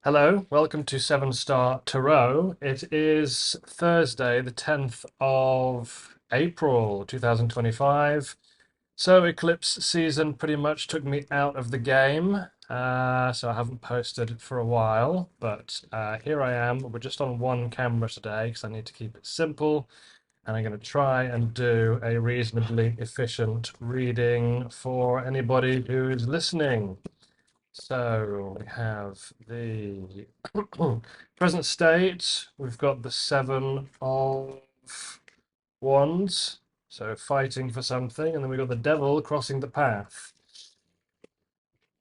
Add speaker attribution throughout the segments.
Speaker 1: Hello, welcome to 7 Star Tarot. It is Thursday, the 10th of April 2025. So, eclipse season pretty much took me out of the game. So, I haven't posted for a while, but here I am. We're just on one camera today because I need to keep it simple. And I'm going to try and do a reasonably efficient reading for anybody who is listening. So we have the present state. We've got the Seven of Wands, so fighting for something, and then we've got the Devil crossing the path.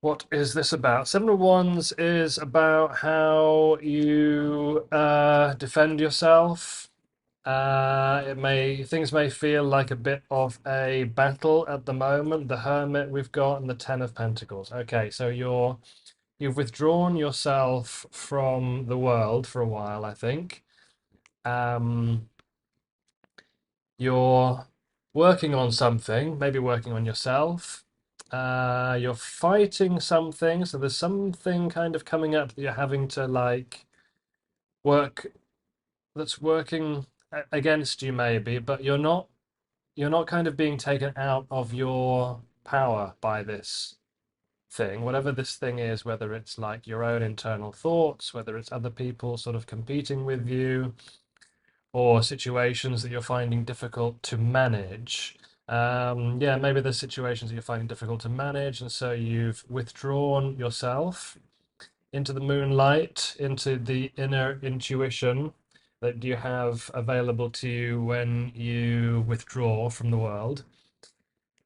Speaker 1: What is this about? Seven of Wands is about how you defend yourself. Things may feel like a bit of a battle at the moment. The Hermit we've got and the Ten of Pentacles. Okay, so you've withdrawn yourself from the world for a while, I think. Um, you're working on something, maybe working on yourself. You're fighting something, so there's something kind of coming up that you're having to like work that's working against you maybe, but you're not kind of being taken out of your power by this thing, whatever this thing is, whether it's like your own internal thoughts, whether it's other people sort of competing with you, or situations that you're finding difficult to manage. Yeah, maybe there's situations that you're finding difficult to manage, and so you've withdrawn yourself into the moonlight, into the inner intuition that you have available to you when you withdraw from the world,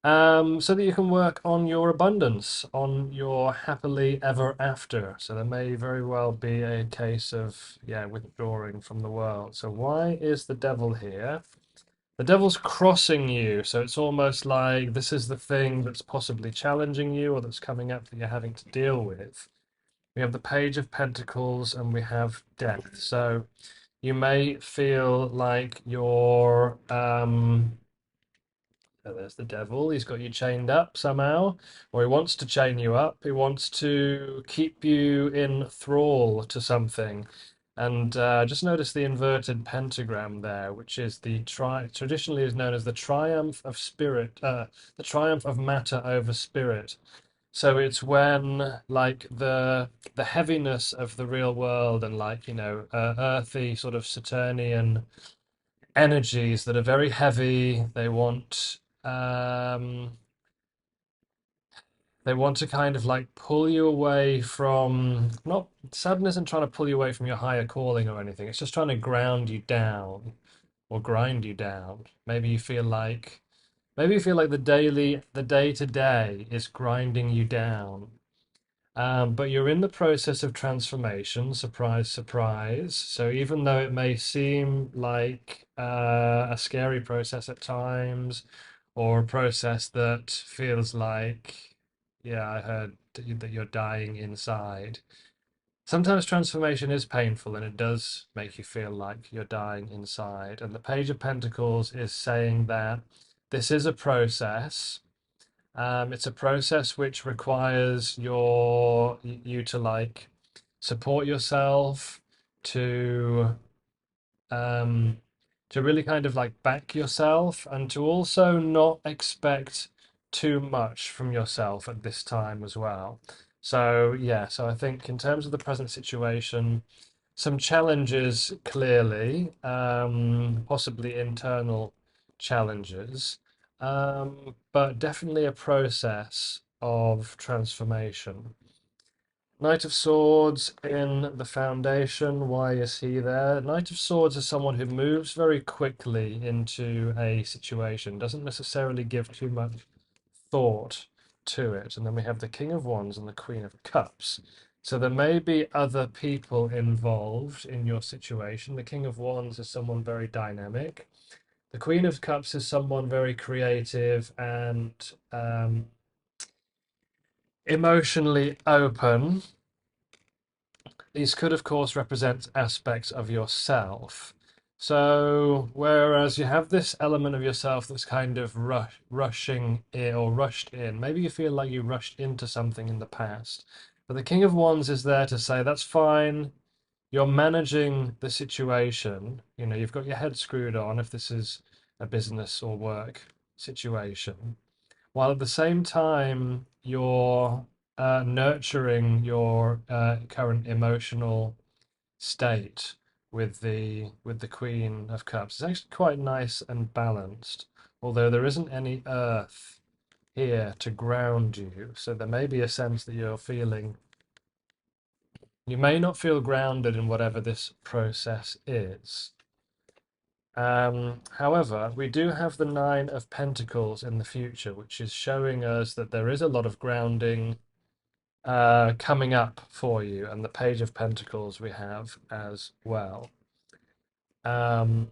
Speaker 1: so that you can work on your abundance, on your happily ever after. So there may very well be a case of, yeah, withdrawing from the world. So why is the devil here? The devil's crossing you, so it's almost like this is the thing that's possibly challenging you or that's coming up that you're having to deal with. We have the Page of Pentacles and we have Death. So you may feel like you're so there's the devil. He's got you chained up somehow, or he wants to chain you up. He wants to keep you in thrall to something. And just notice the inverted pentagram there, which is traditionally is known as the triumph of spirit, the triumph of matter over spirit. So it's when like the heaviness of the real world and like earthy sort of Saturnian energies that are very heavy. They want to kind of like pull you away from, not sadness and trying to pull you away from your higher calling or anything. It's just trying to ground you down or grind you down. Maybe you feel like the day to day is grinding you down. But you're in the process of transformation, surprise, surprise. So even though it may seem like a scary process at times, or a process that feels like, yeah, I heard that you're dying inside. Sometimes transformation is painful and it does make you feel like you're dying inside. And the Page of Pentacles is saying that this is a process. It's a process which requires you to like support yourself, to um, to really kind of like back yourself, and to also not expect too much from yourself at this time as well. So yeah, so I think in terms of the present situation, some challenges clearly, possibly internal challenges, but definitely a process of transformation. Knight of Swords in the foundation. Why is he there? Knight of Swords is someone who moves very quickly into a situation, doesn't necessarily give too much thought to it. And then we have the King of Wands and the Queen of Cups. So there may be other people involved in your situation. The King of Wands is someone very dynamic. The Queen of Cups is someone very creative and emotionally open. These could, of course, represent aspects of yourself. So, whereas you have this element of yourself that's kind of rushing in or rushed in, maybe you feel like you rushed into something in the past. But the King of Wands is there to say, that's fine. You're managing the situation. You know, you've got your head screwed on if this is a business or work situation, while at the same time you're nurturing your current emotional state with the Queen of Cups. It's actually quite nice and balanced, although there isn't any earth here to ground you. So there may be a sense that you're feeling you may not feel grounded in whatever this process is. However, we do have the Nine of Pentacles in the future, which is showing us that there is a lot of grounding coming up for you, and the Page of Pentacles we have as well. Um,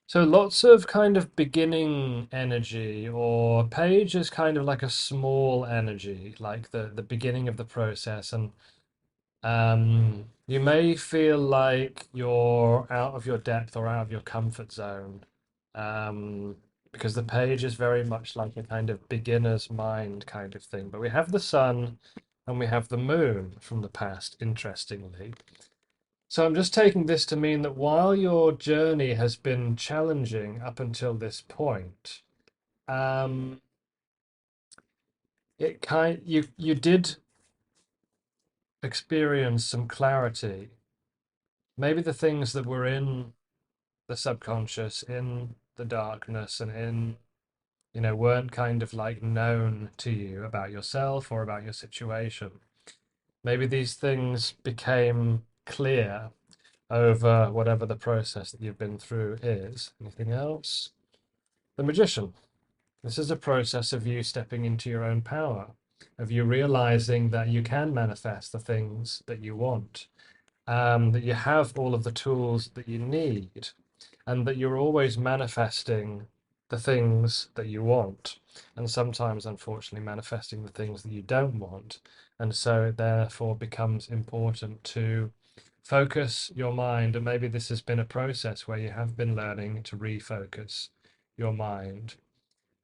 Speaker 1: so lots of kind of beginning energy, or Page is kind of like a small energy, like the beginning of the process, and you may feel like you're out of your depth or out of your comfort zone, um, because the page is very much like a kind of beginner's mind kind of thing. But we have the sun and we have the moon from the past, interestingly. So I'm just taking this to mean that while your journey has been challenging up until this point, um, you did experience some clarity. Maybe the things that were in the subconscious, in the darkness, and in, you know, weren't kind of like known to you about yourself or about your situation. Maybe these things became clear over whatever the process that you've been through is. Anything else? The Magician. This is a process of you stepping into your own power, of you realizing that you can manifest the things that you want, that you have all of the tools that you need, and that you're always manifesting the things that you want, and sometimes, unfortunately, manifesting the things that you don't want. And so it therefore becomes important to focus your mind. And maybe this has been a process where you have been learning to refocus your mind,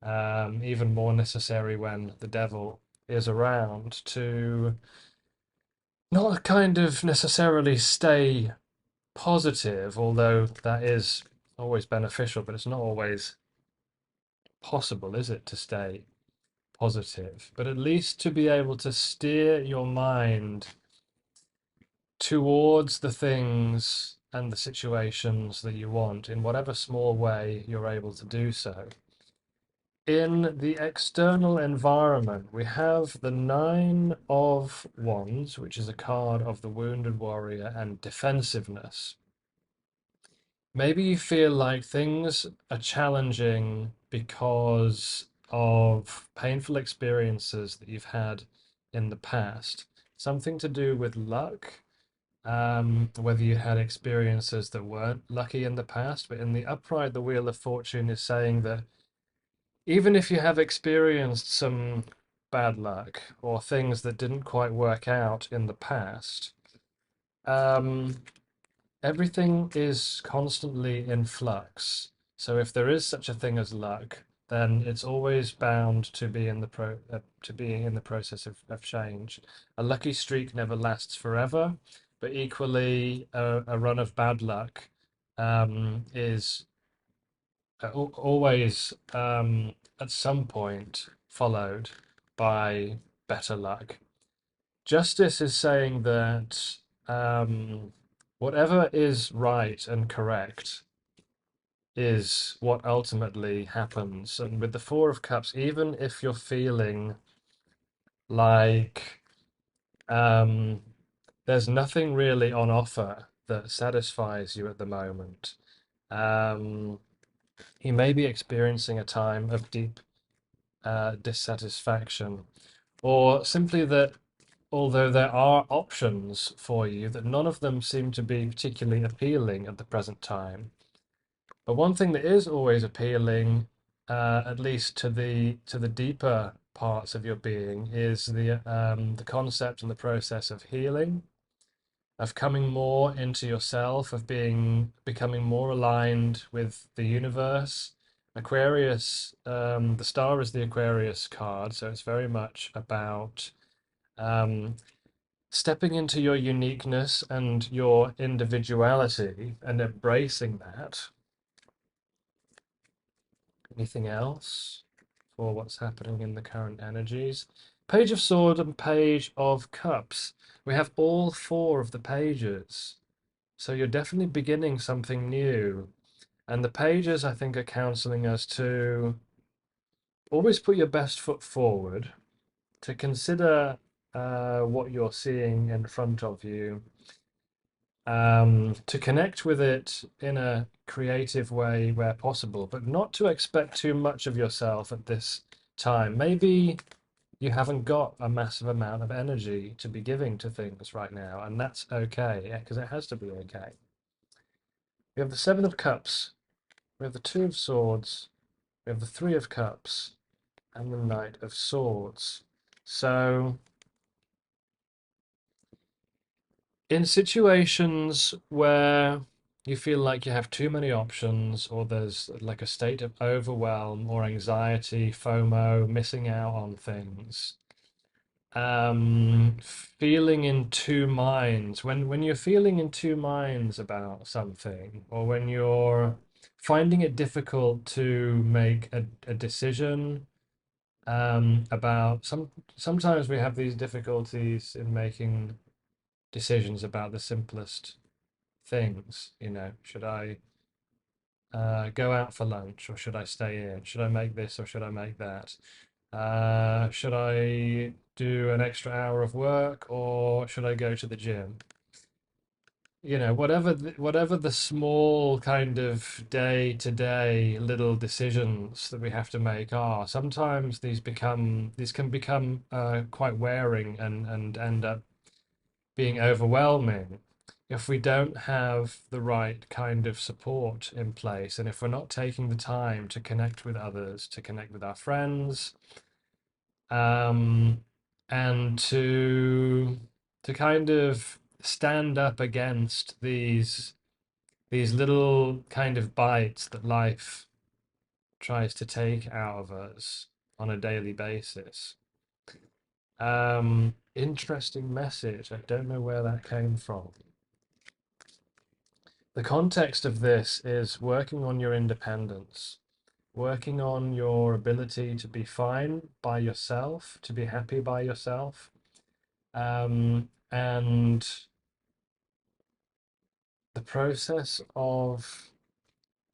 Speaker 1: even more necessary when the devil is around, to not kind of necessarily stay positive, although that is always beneficial, but it's not always possible, is it, to stay positive? But at least to be able to steer your mind towards the things and the situations that you want in whatever small way you're able to do so. In the external environment, we have the Nine of Wands, which is a card of the Wounded Warrior and defensiveness. Maybe you feel like things are challenging because of painful experiences that you've had in the past. Something to do with luck, whether you had experiences that weren't lucky in the past. But in the upright, the Wheel of Fortune is saying that even if you have experienced some bad luck or things that didn't quite work out in the past, um, everything is constantly in flux. So if there is such a thing as luck, then it's always bound to be in the process of change. A lucky streak never lasts forever, but equally a run of bad luck is always at some point followed by better luck. Justice is saying that whatever is right and correct is what ultimately happens. And with the Four of Cups, even if you're feeling like um, there's nothing really on offer that satisfies you at the moment, um, you may be experiencing a time of deep dissatisfaction, or simply that although there are options for you, that none of them seem to be particularly appealing at the present time. But one thing that is always appealing, at least to the deeper parts of your being, is the concept and the process of healing, of coming more into yourself, of becoming more aligned with the universe. Aquarius, the star is the Aquarius card, so it's very much about Um, Stepping into your uniqueness and your individuality and embracing that. Anything else for what's happening in the current energies? Page of Swords and Page of Cups. We have all four of the pages. So you're definitely beginning something new. And the pages, I think, are counseling us to always put your best foot forward, to consider what you're seeing in front of you, to connect with it in a creative way where possible, but not to expect too much of yourself at this time. Maybe you haven't got a massive amount of energy to be giving to things right now, and that's okay, because it has to be okay. We have the Seven of Cups, we have the Two of Swords, we have the Three of Cups, and the Knight of Swords. So, in situations where you feel like you have too many options, or there's like a state of overwhelm or anxiety, FOMO, missing out on things, feeling in two minds, when you're feeling in two minds about something, or when you're finding it difficult to make a decision, about sometimes we have these difficulties in making decisions about the simplest things. Should I go out for lunch, or should I stay in? Should I make this or should I make that? Should I do an extra hour of work, or should I go to the gym? Whatever the small kind of day-to-day little decisions that we have to make are, sometimes these can become quite wearing, and end up being overwhelming if we don't have the right kind of support in place, and if we're not taking the time to connect with others, to connect with our friends, um, and to kind of stand up against these little kind of bites that life tries to take out of us on a daily basis. Interesting message. I don't know where that came from. The context of this is working on your independence, working on your ability to be fine by yourself, to be happy by yourself, and the process of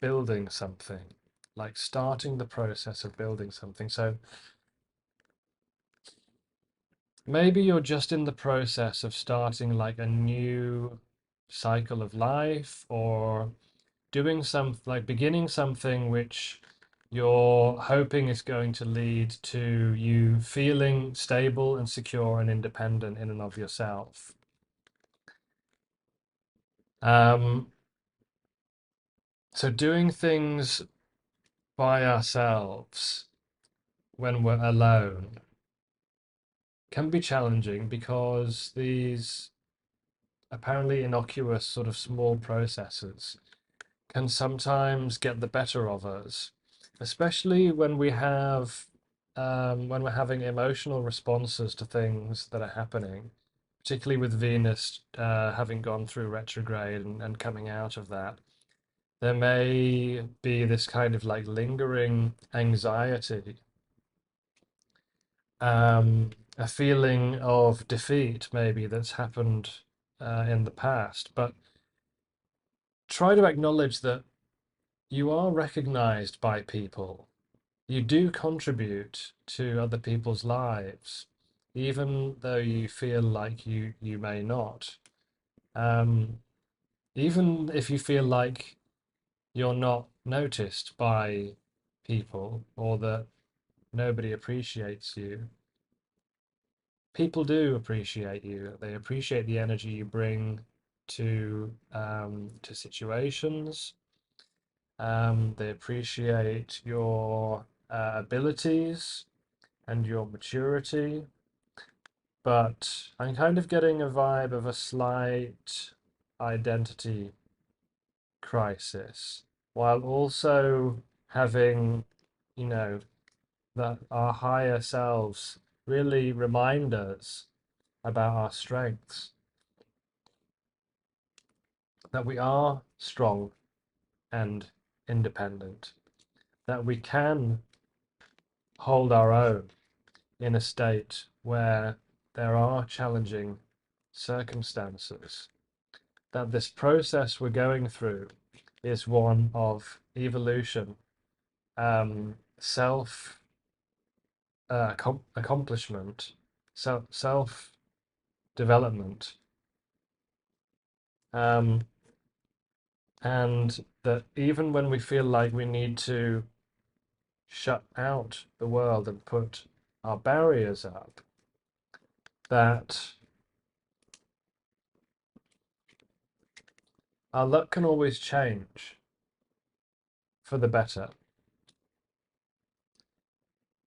Speaker 1: building something, like starting the process of building something. So maybe you're just in the process of starting like a new cycle of life, or doing like beginning something which you're hoping is going to lead to you feeling stable and secure and independent in and of yourself. Um, so doing things by ourselves when we're alone can be challenging, because these apparently innocuous sort of small processes can sometimes get the better of us, especially when we're having emotional responses to things that are happening, particularly with Venus having gone through retrograde and coming out of that. There may be this kind of like lingering anxiety, a feeling of defeat maybe that's happened in the past, but try to acknowledge that you are recognized by people. You do contribute to other people's lives, even though you feel like you may not. Um, Even if you feel like you're not noticed by people, or that nobody appreciates you, people do appreciate you. They appreciate the energy you bring to situations. They appreciate your abilities and your maturity, but I'm kind of getting a vibe of a slight identity crisis, while also having, you know, that our higher selves really remind us about our strengths, that we are strong and independent, that we can hold our own in a state where there are challenging circumstances, that this process we're going through is one of evolution, self accomplishment, self development, um, and that even when we feel like we need to shut out the world and put our barriers up, that our luck can always change for the better.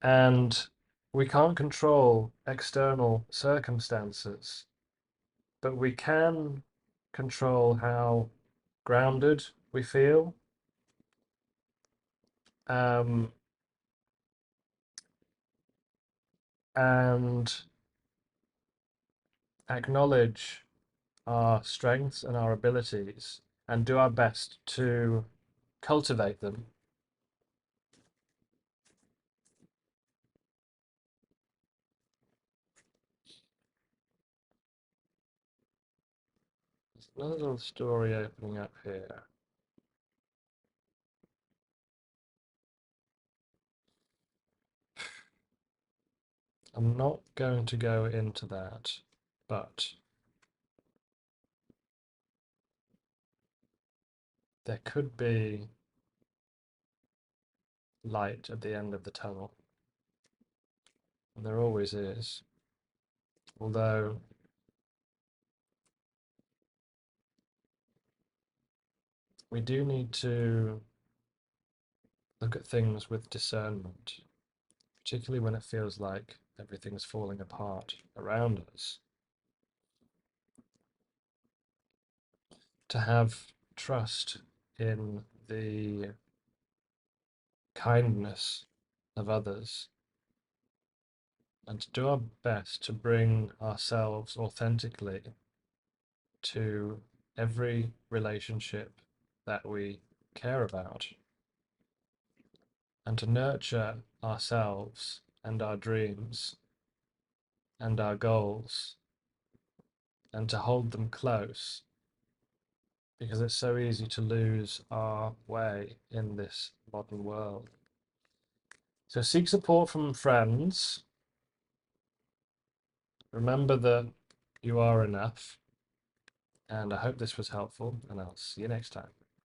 Speaker 1: And we can't control external circumstances, but we can control how grounded we feel, um, and acknowledge our strengths and our abilities and do our best to cultivate them. There's another little story opening up here. I'm not going to go into that, but there could be light at the end of the tunnel. And there always is. Although we do need to look at things with discernment, particularly when it feels like everything's falling apart around us. To have trust in the kindness of others and to do our best to bring ourselves authentically to every relationship that we care about, and to nurture ourselves and our dreams and our goals and to hold them close, because it's so easy to lose our way in this modern world. So seek support from friends. Remember that you are enough. And I hope this was helpful, and I'll see you next time.